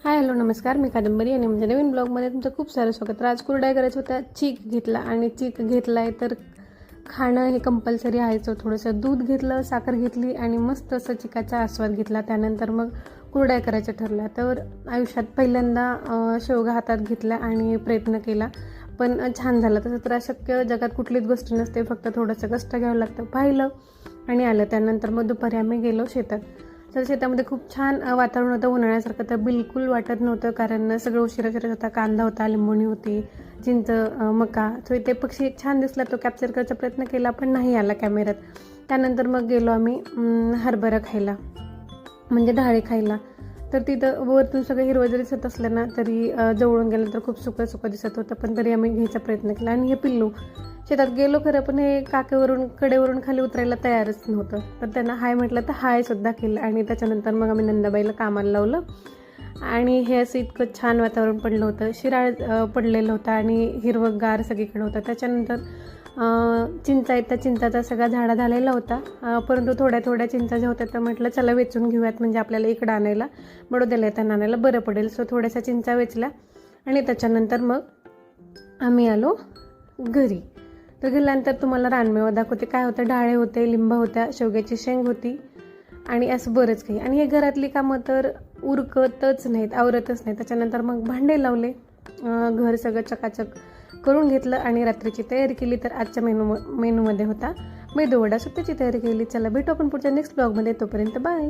Hi hello नमस्कार, मी कादंबरी आणि माझ्या नवीन ब्लॉगमध्ये तुमचं खूप सारं स्वागत. तर आज कुरड्या करायचं होत्या. चीक घेतला आणि चीक घेतला आहे तर खाणं हे कंपल्सरी आहेचं. थोडंसं दूध घेतलं, साखर घेतली आणि मस्त असं चिकाचा आस्वाद घेतला. त्यानंतर मग कुरड्या करायच्या ठरल्या. तर आयुष्यात पहिल्यांदा शेवगा हातात घेतला आणि प्रयत्न केला, पण छान झालं. तसं तर अशक्य जगात कुठलीच गोष्ट नसते, फक्त थोडंसं कष्ट घ्यावं लागतं. पाहिलं आणि आलं. त्यानंतर मग दुपारी आम्ही गेलो शेतात. तर शेतामध्ये खूप छान वातावरण होतं, उन्हाळ्यासारखं तर बिलकुल वाटत नव्हतं, कारण सगळं उशिरा होता. कांदा होता, लिंबोणी होती, चिंच, मका. तो ते पक्षी एक छान दिसला, तो कॅप्चर करायचा प्रयत्न केला पण नाही आला कॅमेऱ्यात. त्यानंतर मग गेलो आम्ही हरभरा खायला, म्हणजे डाळे खायला. तर तिथं वरतून सगळं हिरवं जरी दिसत असलं ना, तरी जवळून गेलं तर खूप सुकं दिसत होतं, पण तरी आम्ही घ्यायचा प्रयत्न केला. आणि हे पिल्लू शेतात गेलो खरं, पण हे काकेवरून कडेवरून खाली उतरायला तयारच नव्हतं. तर त्यांना हाय म्हटलं तर हायसुद्धा केलं. आणि त्याच्यानंतर मग आम्ही नंदाबाईला कामाला लावलं. आणि हे असं इतकं छान वातावरण पडलं होतं, शिराळ पडलेलं होतं आणि हिरवंगार सगळीकडे होतं. त्याच्यानंतर चिंचा आहेत, त्या चिंचाचा सगळा झाडा झालेला होता, परंतु थोड्या चिंचा ज्या होत्या तर म्हटलं चला वेचून घेऊयात, म्हणजे आपल्याला इकडं आणायला बडोद्याला येताना आणायला बरं पडेल. सो थोड्याशा चिंचा वेचल्या आणि त्याच्यानंतर मग आम्ही आलो घरी. तर गेल्यानंतर तुम्हाला रानमेवा दाखवते. काय होतं, डाळे होते, लिंबा होत्या, शेवग्याची शेंग होती आणि असं बरंच काही. आणि हे घरातली कामं तर उरकतच नाहीत, आवरतच नाही. त्याच्यानंतर मग भांडे लावले, घर सगळं चकाचक करून घेतलं आणि रात्रीची तयारी केली. तर आजच्या मेनूमध्ये होता मेदूवडा, सो त्याची तयारी केली. चला भेटू आपण पुढच्या नेक्स्ट ब्लॉगमध्ये. तोपर्यंत बाय.